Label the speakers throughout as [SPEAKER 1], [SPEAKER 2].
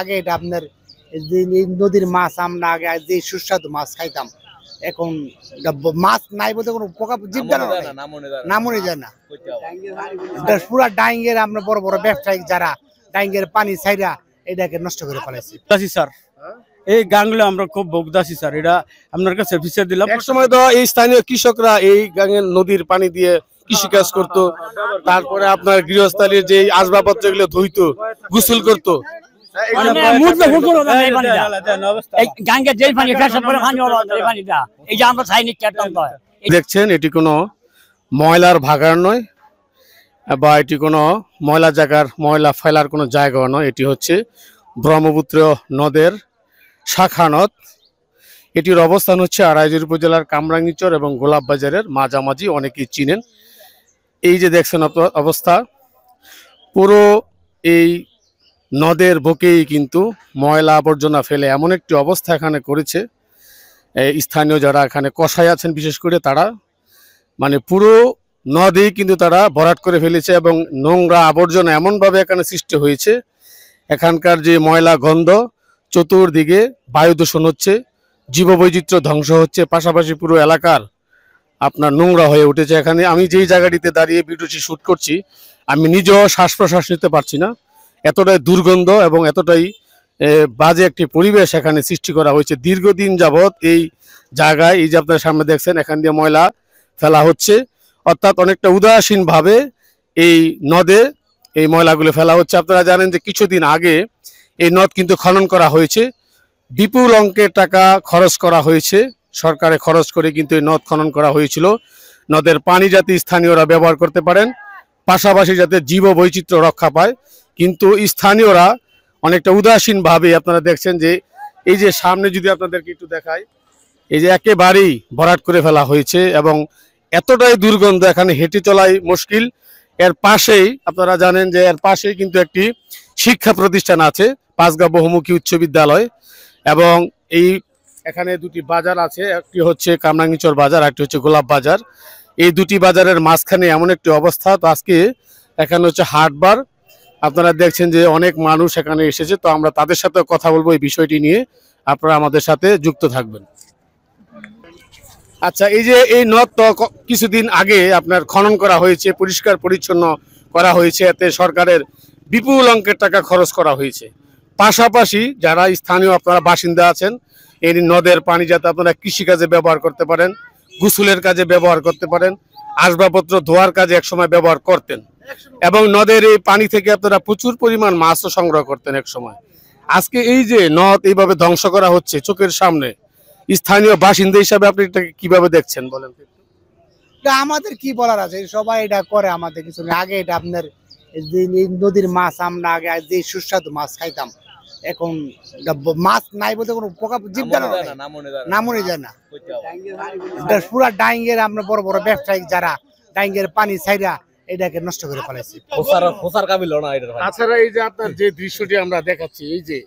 [SPEAKER 1] আগে এটা আপনার যে নদীর মাছ আমরা আগে যে সুস্বাদু মাছ খাইতাম, এখন মাছ নাই বলতে কোনো পোকা জীবদানো নামনে যায় না। পুরা ডাইঙ্গের আমরা বড় বড় ব্যবসায়িক যারা ডাইঙ্গের পানি ছাইরা এটাকে নষ্ট করে ফেলাইছি
[SPEAKER 2] স্যার। এই গাঙ্গুলো আমরা খুব ভোগদাসী স্যার, এটা আপনার কাছে বিচার দিলাম।
[SPEAKER 3] এক সময় তো এই স্থানীয় কৃষকরা এই গাঙ্গের নদীর পানি দিয়ে কৃষিকাজ করতো, তারপরে আপনার গৃহস্থালীর যে আসবাবপত্র গুলো ধুইতো, গোসল করতো। দেখছেন এটি কোনো ময়লার ভাগাড় নয় বা এটি কোনো ময়লা জায়গার ময়লা ফেলার কোনো জায়গা নয়, এটি হচ্ছে ব্রহ্মপুত্র নদের শাখা নদ। এটির অবস্থান হচ্ছে আড়াইজোর উপজেলার কামরাঙ্গীচর এবং গোলাপবাজারের মাঝামাঝি, অনেকেই চিনেন। এই যে দেখছেন অবস্থা, পুরো এই নদের বুকেই কিন্তু ময়লা আবর্জনা ফেলে এমন একটি অবস্থা এখানে করেছে স্থানীয় যারা এখানে কসাই আছেন, বিশেষ করে তারা মানে পুরো নদেই কিন্তু তারা ভরাট করে ফেলেছে এবং নোংরা আবর্জনা এমনভাবে এখানে সৃষ্টি হয়েছে, এখানকার যে ময়লা গন্ধ, চতুর্দিকে বায়ু দূষণ হচ্ছে, জীববৈচিত্র্য ধ্বংস হচ্ছে, পাশাপাশি পুরো এলাকার আপনার নোংরা হয়ে উঠেছে। এখানে আমি যেই জায়গাটিতে দাঁড়িয়ে ভিডিওটি শ্যুট করছি, আমি নিজেও শ্বাস প্রশ্বাস নিতে পারছি না, এতটাই দুর্গন্ধ এবং এতটাই বাজে একটি পরিবেশ এখানে সৃষ্টি করা হয়েছে। দীর্ঘদিন যাবৎ এই জায়গায়, এই যে আপনার সামনে দেখছেন, এখান দিয়ে ময়লা ফেলা হচ্ছে, অর্থাৎ অনেকটা উদাসীনভাবে এই নদে এই ময়লাগুলো ফেলা হচ্ছে। আপনারা জানেন যে কিছুদিন আগে এই নদ কিন্তু খনন করা হয়েছে, বিপুল অঙ্কের টাকা খরচ করা হয়েছে, সরকারে খরচ করে কিন্তু এই নদ খনন করা হয়েছিল নদের পানি যাতে স্থানীয়রা ব্যবহার করতে পারেন, পাশাপাশি যাতে জীব বৈচিত্র্য রক্ষা পায়। কিন্তু স্থানীয়রা অনেকটা উদাসীনভাবে আপনারা দেখছেন যে এই যে সামনে যদি আপনাদেরকে একটু দেখাই, এই যে একেবারেই ভরাট করে ফেলা হয়েছে এবং এতটাই দুর্গন্ধ এখানে হেঁটে চলাই মুশকিল। এর পাশেই আপনারা জানেন যে এর পাশেই কিন্তু একটি শিক্ষা প্রতিষ্ঠান আছে, পাঁচগাঁ বহুমুখী উচ্চ বিদ্যালয়, এবং এই এখানে দুটি বাজার আছে, একটি হচ্ছে কামরাঙ্গীচর বাজার, একটি হচ্ছে গোলাপ বাজার। এই দুটি বাজারের মাঝখানে এমন একটি অবস্থা। তো আজকে এখানে হচ্ছে হাটবার, আপনারা দেখছেন যে অনেক মানুষ এখানে এসেছে, তো আমরা তাদের সাথে কথা বলবো এই বিষয়টি নিয়ে, আপনারা আমাদের সাথে যুক্ত থাকবেন। আচ্ছা, এই যে এই নদ তো কিছুদিন আগে আপনার খনন করা হয়েছে, পরিষ্কার পরিচ্ছন্ন করা হয়েছে, এতে সরকারের বিপুল অঙ্কের টাকা খরচ করা হয়েছে। পাশাপাশি যারা স্থানীয় আপনারা বাসিন্দা আছেন, এই নদের পানি যাতে আপনারা কৃষিকাজে ব্যবহার করতে পারেন, গোসলের কাজে ব্যবহার করতে পারেন, আসবাবপত্র ধোয়ার কাজে একসময় ব্যবহার করতেন, এবং নদের এই পানি থেকে আপনারা প্রচুর পরিমাণ মাছও সংগ্রহ করতেন এক সময়। আজকে এই যে নদ এইভাবে ধ্বংস করা হচ্ছে চোখের সামনে, স্থানীয় বাসিন্দা হিসাবে আপনি এটাকে কিভাবে দেখছেন বলেন?
[SPEAKER 1] আমাদের কি বলার আছে, সবাই এটা করে, আমাদের কিছু নেই। আগে এটা আপনার নদীর মাছ আমরা আগে যে সুস্বাদু মাছ খাইতাম, এখন মাছ নাই বলতে কোনো পোকা জীবদানো নামনে যায় না। পুরা ডাইঙ্গের আমরা বড় বড় ব্যবসায়িক যারা ডাইঙ্গের পানি ছাইরা এটাকে নষ্ট করে ফেলাইছি।
[SPEAKER 3] তাছাড়া এই যে আপনার যে দৃশ্যটি আমরা দেখাচ্ছি, এই যে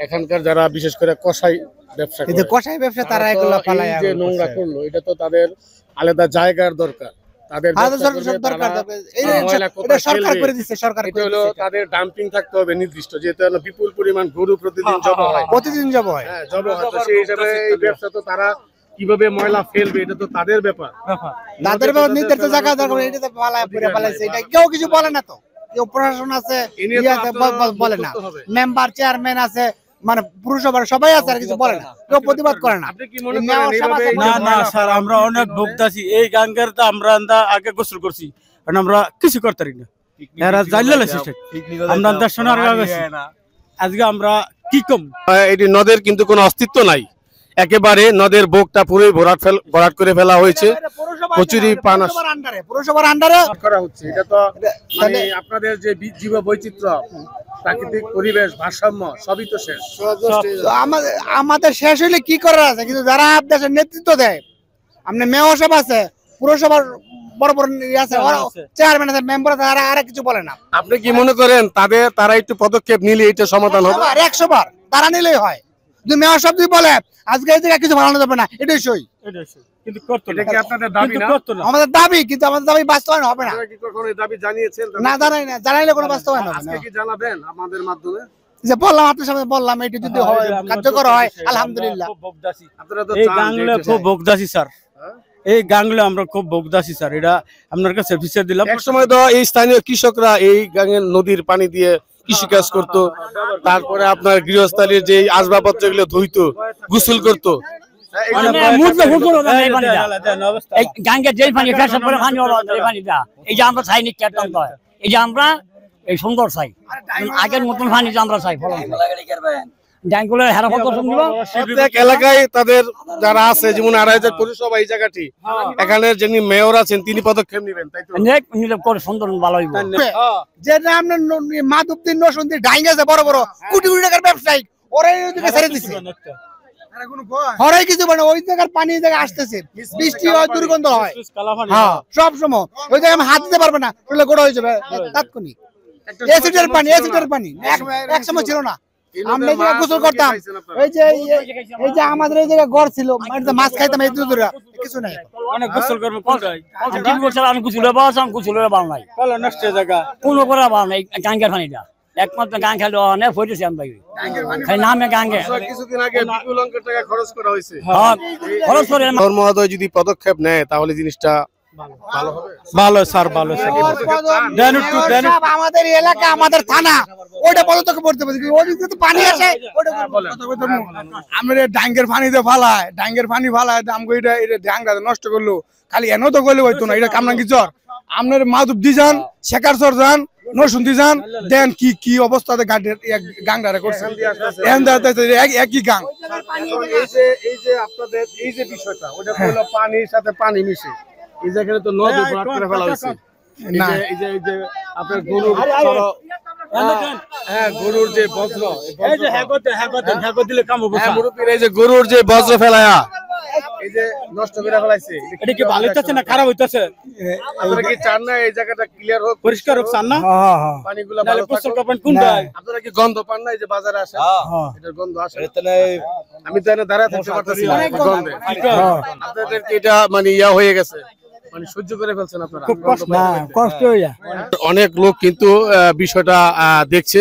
[SPEAKER 3] এখানকার যারা বিশেষ করে কসাই ব্যবসা,
[SPEAKER 1] কসাই ব্যবসা, তারা এগুলো ফালাই
[SPEAKER 3] যে নোংরা করলো, এটা তো তাদের আলাদা জায়গার দরকার, তাদের তাদের ডাম্পিং থাকতে হবে নির্দিষ্ট, যেহেতু বিপুল পরিমাণ গরু প্রতিদিন জব হয়। সেই হিসাবে এই ব্যবসা তো তারা কিভাবে ময়লা ফেলবে, এটা তো তাদের ব্যাপার,
[SPEAKER 1] নির্দিষ্ট জায়গা দরকার। এটা তো ফেলাইছে, এটা কেউ কিছু বলে না, তো কেউ প্রশাসন আছে বলে না, মেম্বার চেয়ারম্যান আছে, মানে পুরসভার সবাই আছে, আর কিছু বলে না, কেউ প্রতিবাদ করে না।
[SPEAKER 2] না না স্যার, আমরা অনেক ভোগদাসী। এই গাঙ্গের তো আমরা আগে গোসল করছি, কারণ আমরা কিছু করতে পারি না, এরা জানলে আমরা শোনার আজকে আমরা কি কম।
[SPEAKER 3] এটি নদের কিন্তু কোনো অস্তিত্ব নাই, একেবারে নদের বুকটা পুরোই ভরাট করে ফেলা হয়েছে, কচুরি পানা
[SPEAKER 1] পুরসভার আন্ডারে
[SPEAKER 3] করা হচ্ছে। এটা তো মানে আপনাদের যে জীব বৈচিত্র্য, প্রাকৃতিক পরিবেশ, ভারসাম্য সবই তো শেষ।
[SPEAKER 1] আমাদের শেষ হইলে কি করার আছে, কিন্তু যারা দেশের নেতৃত্ব দেয়, আপনার মেয়র সাহেব আছে, পুরসভার বড় বড় আছে, চেয়ারম্যান আছে, মেম্বার আছে, আর কিছু বলে না।
[SPEAKER 3] আপনি কি মনে করেন তারা একটু পদক্ষেপ নিলে এটা সমাধান হবে?
[SPEAKER 1] 100 বার তারা নিলেই হয়। যদি মেয়র সাহেব যদি বলে আজকে এই জায়গায় কিছু বানানো যাবে না, এটাই সই,
[SPEAKER 2] কিন্তু করতে
[SPEAKER 3] এটা কি আপনাদের দাবি না?
[SPEAKER 1] আমাদের দাবি, কিন্তু আমাদের দাবি বাস্তবায়ন হবে না।
[SPEAKER 3] আপনারা কি কখনো এই দাবি জানিয়েছেন?
[SPEAKER 1] না, জানাইলে কোনো বাস্তবায়ন হবে না।
[SPEAKER 3] আজকে কি জানাবেন আমাদের মাধ্যমে?
[SPEAKER 1] যে বললাম আপনার সামনে বললাম, এটা যদি হয় কার্যকর হয় আলহামদুলিল্লাহ।
[SPEAKER 3] আপনারা তো
[SPEAKER 2] এই
[SPEAKER 3] চান যে
[SPEAKER 2] গাংগুলো
[SPEAKER 3] এটা
[SPEAKER 2] খুব
[SPEAKER 3] চাই।
[SPEAKER 2] বকদাসি স্যার, এই গাংগুলো আমরা খুব বকদাসি স্যার, এটা আপনার কাছে ফিচার দিলাম।
[SPEAKER 3] এক সময় তো এই স্থানীয় কৃষকরা এই গাঙের নদীর পানি দিয়ে কৃষিকাজ করতো, তারপরে আপনার গৃহস্থালীর যে আসবাবপত্র গুলো ধুইতো, গোসল করতো।
[SPEAKER 4] এই গাঙ্গের যেই পানি ফেসা করে পানি হলো এই পানিটা, এই যে আমরা চাই নিচ্ছি একটা অন্তর, এই যে আমরা এই সুন্দর চাই, আগের মতন পানি যে আমরা চাই ফলন ডাঙ্গুলের হেরা ফল শুনবো।
[SPEAKER 3] প্রত্যেক এলাকায় তাদের যারা আছে, যেমন আড়াইহাজার পৌরসভা এই জায়গাটি, এখানে যিনি মেয়র আছেন তিনি পদক্ষেপ নেবেন, তাই তো?
[SPEAKER 4] নিলে করে সুন্দর ভালো হইব।
[SPEAKER 1] যেটা আপনার মাধবদী নরসিংদী ডাইঙ্গাছে বড় বড় কোটি কোটি টাকার ব্যবসায়ী, ওরা ওইদিকে ছেড়ে দিচ্ছে, হরাই কিছু মানে ওই জায়গার পানি এই জায়গায় আসতেছে, বৃষ্টি হয় দুর্গন্ধ হয়, হ্যাঁ সব সময় ওই জায়গায় আমি হাত দিতে পারবে না, তাহলে গোড়া হয়ে যাবে তাৎক্ষণিক। অ্যাসিডের পানি, অ্যাসিডের পানি এক সময় ছিল না, আমরা এই জায়গায় গোসল করতাম, এই যে আমাদের এই জায়গায় গড় ছিল, মাছ খাইতাম, এই দুধ কিছু নাই।
[SPEAKER 2] অনেক গোসল করবো কোনটাই,
[SPEAKER 4] 3 বছর আমি গুছুলে বাসম, গুছুলে বাল নাই,
[SPEAKER 2] কলা নষ্ট জায়গা
[SPEAKER 4] কোনো করে বাল নাই। গাঙ্গের পানিটা একমাত্র গাং খেলে অনেক হইতেছে আমি ভাই, খালি নামে গাঙ্গে
[SPEAKER 3] কিছুদিন আগে বিপুল অঙ্কের টাকা খরচ করা হয়েছে।
[SPEAKER 4] খরচ করে
[SPEAKER 3] ধর্মোদয় যদি পদক্ষেপ নেয় তাহলে জিনিসটা ভালো হবে।
[SPEAKER 2] ভালো স্যার, ভালো স্যার।
[SPEAKER 1] সব আমাদের এলাকা, আমাদের থানা, ওইটা পদক্ষেপ করতে পারছি, ওইদিকে তো পানি আসে,
[SPEAKER 5] আমরা ডাঙ্গের পানিতে ফালায়, ডাঙ্গের পানি ফালায়, আমগো এটা ডাঙ্গা নষ্ট করলো, খালি এনো তো করলে হইতো না, এটা কামরাঙ্গি চর, আপনার মাধবদী যান, শেখারচর যান, নরসিংদী যান, দেন কি কি অবস্থাতে গাংডারে করছেন, একই গাং।
[SPEAKER 3] এই যে আপনাদের এই যে বিষয়টা, ওটা হলো পানির সাথে পানি মিশে, এই জায়গায় তো নদী ভরাট করে ফেলা হয়েছে।
[SPEAKER 5] না
[SPEAKER 3] এই যে আপনার গরুর গরুর যে বজ্র,
[SPEAKER 2] এই যে হ্যাগো দিলে কাম হবে স্যার।
[SPEAKER 3] মুরব্বীর এই যে গরুর যে বজ্র ফেলায়া এই যে নষ্ট করে ফেলাইছে,
[SPEAKER 2] এটা কি ভালো হইতাছে না খারাপ হইতাছে?
[SPEAKER 3] আপনারা কি চান না এই জায়গাটা ক্লিয়ার হোক,
[SPEAKER 2] পরিষ্কার হোক চান না?
[SPEAKER 3] পানিগুলো
[SPEAKER 2] নালে
[SPEAKER 3] ভালো
[SPEAKER 2] গোসল
[SPEAKER 3] থাকুক?
[SPEAKER 2] করবেন কোনটাই?
[SPEAKER 3] আপনারা কি গন্ধ পান না এই যে বাজারে আসে, এটার গন্ধ আসে? আমি তো এনে দাঁড়ায় থাকতে পারতেছি না গন্ধে। আপনাদের কি এটা মানে ইয়া হয়ে গেছে, মানে সহ্য করে ফেলছেন আপনারা?
[SPEAKER 2] খুব কষ্ট,
[SPEAKER 4] কষ্ট হয়ে যায়।
[SPEAKER 3] অনেক লোক কিন্তু বিষয়টা দেখছে,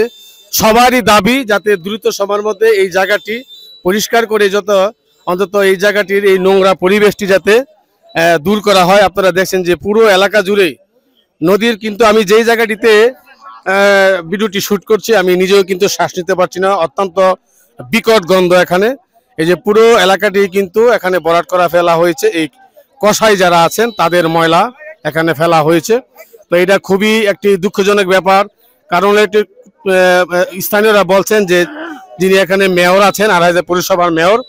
[SPEAKER 3] সবারই দাবি যাতে দ্রুত সময়ের মধ্যে এই জায়গাটি পরিষ্কার করে অন্তত এই জায়গাটির এই নোংরা পরিবেশটি যাতে দূর করা হয়। আপনারা দেখছেন যে পুরো এলাকা জুড়েই নদীর, কিন্তু আমি যেই জায়গাটিতে ভিডিওটি শুট করছি আমি নিজেও কিন্তু শ্বাস নিতে পারছি না, অত্যন্ত বিকট গন্ধ এখানে। এই যে পুরো এলাকাটি কিন্তু এখানে ভরাট করা ফেলা হয়েছে, এই কসাই যারা আছেন তাদের ময়লা এখানে ফেলা হয়েছে। তো এটা খুবই একটি দুঃখজনক ব্যাপার, কারণ এটি স্থানীয়রা বলছেন যে যিনি এখানে মেয়র আছেন, আড়াইহাজার পৌরসভার মেয়র,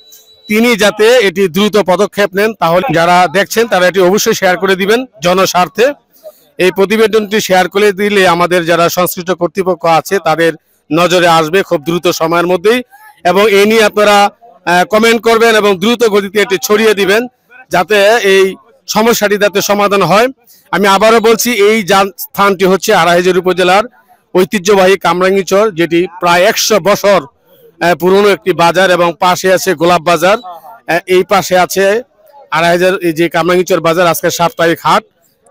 [SPEAKER 3] তিনি যাতে এটি দ্রুত পদক্ষেপ নেন। তাহলে যারা দেখছেন তারা এটি অবশ্যই শেয়ার করে দিবেন জনস্বার্থে। এই প্রতিবেদনটি শেয়ার করে দিলে আমাদের যারা সংশ্লিষ্ট কর্তৃপক্ষ আছে তাদের নজরে আসবে খুব দ্রুত সময়ের মধ্যেই, এবং এই নিয়ে আপনারা কমেন্ট করবেন এবং দ্রুত গতিতে এটি ছড়িয়ে দিবেন যাতে এই সমস্যাটি যাতে সমাধান হয়। আমি আবারও বলছি, এই স্থানটি হচ্ছে আড়াইহাজার উপজেলার ঐতিহ্যবাহী কামরাঙ্গীচর, যেটি প্রায় 100 বছর পুরনো একটি বাজার, এবং পাশে আছে গোলাপ বাজার, এই পাশে আছে আড়াইহাজার এই যে কামরাঙ্গীচর বাজার, আজকে সাপ্তাহিক হাট।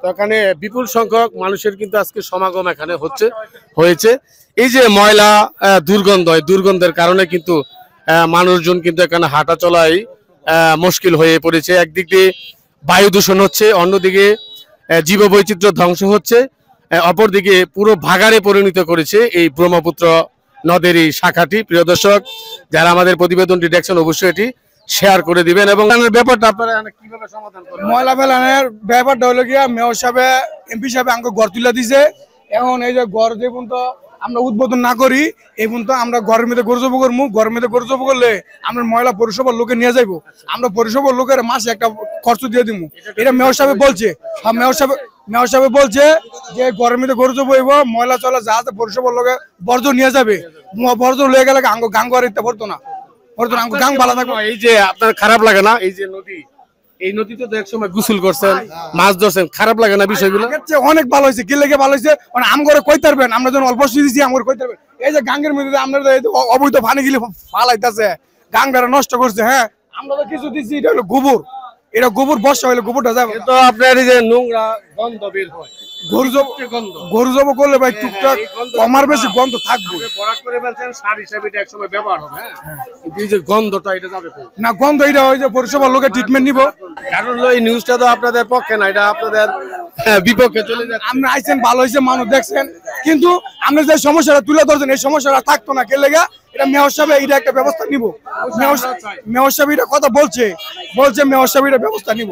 [SPEAKER 3] তো এখানে বিপুল সংখ্যক মানুষের কিন্তু আজকে সমাগম এখানে হয়েছে। এই যে ময়লা দুর্গন্ধ, এই দুর্গন্ধের কারণে কিন্তু মানুষজন কিন্তু এখানে হাঁটা চলাই মুশকিল হয়ে পড়েছে। একদিক দিয়ে বায়ু দূষণ হচ্ছে, অন্যদিকে জীববৈচিত্র্য ধ্বংস হচ্ছে, অপরদিকে পুরো ভাগাড়ে পরিণত করেছে এই ব্রহ্মপুত্র নদের এই শাখাটি। প্রিয় দর্শক, যারা আমাদের প্রতিবেদনটি দেখছেন অবশ্যই এটি শেয়ার করে দিবেন, এবং ব্যাপারটা আপনারা কিভাবে সমাধান করবেন?
[SPEAKER 5] ময়লা ফেলানোর ব্যাপারটা হলো গিয়া মেয়র সাহেব, এমপি সাহেব আমাকে ঘর তুলে দিছে। এখন এই যে ঘর যে পর্যন্ত আমরা উদ্বোধন না করি, এই পর্যন্ত আমরা ঘরের মধ্যে গরু জব করবো, ঘরের মধ্যে গরু জব করলে আমরা ময়লা পৌরসভার লোকে নিয়ে যাইবো, আমরা পৌরসভার লোকের মাসে একটা খরচ দিয়ে দিব। এটা মেয়র সাহেব বলছে, মেয়র সাহেব বলছে যে ঘরের মধ্যে গরু জব হইব, ময়লা চলা যা আছে পৌরসভার লোকে বর্জ্য নিয়ে যাবে, বর্জ্য লয়ে গেলে গাং ঘরে ইত্যা পড়তো না, গাং ভালো থাকবো।
[SPEAKER 3] এই যে আপনার খারাপ লাগে না, এই যে নদী, এই নদীতে তো একসময় গোসল করছেন, মাছ ধরছেন, খারাপ লাগে না বিষয়গুলো?
[SPEAKER 5] অনেক ভালো হয়েছে, কি লেগে ভালো হয়েছে, মানে আম করে কইতে পারবেন, আমরা যখন অল্প দিচ্ছি আম করে কইতে পারবেন। এই যে গাঙ্গের মধ্যে আমরা অবৈধ পানি গিলে ফালাইতেছে, গাংটারে নষ্ট করছে। হ্যাঁ, আমরা তো কিছু দিচ্ছি, এটা হলো গোবর, এটা গোবর বর্ষা হলে গোবরটা যাবে না।
[SPEAKER 3] তো আপনার এই যে নোংরা গন্ধ বের হয়,
[SPEAKER 5] গরু জব করলে ভাই টুকটাক কমার বেশি গন্ধ থাকবে
[SPEAKER 3] বরাদ করে ফেলছেন, সার হিসাবে এটা একসময় ব্যবহার হবে, হ্যাঁ, কিন্তু এই যে গন্ধটা এটা যাবে কোথায়?
[SPEAKER 5] না, গন্ধ এটা ওই যে পরিষেবার লোকে ট্রিটমেন্ট নিব।
[SPEAKER 3] কারণ হলো এই নিউজটা তো আপনাদের পক্ষে না, এটা আপনাদের বিপক্ষে চলে যাচ্ছে।
[SPEAKER 5] আপনি আইছেন, ভালো হয়েছে, মানুষ দেখছেন, কিন্তু আপনি যে সমস্যাটা তুলে ধরছেন এই সমস্যাটা থাকতো না। কে লেগা এটা মেয়র সাহেব এটা একটা ব্যবস্থা নিব। মেয়র সাহেব এটা কথা বলছে মেয়র সাহেব এটা ব্যবস্থা নিব।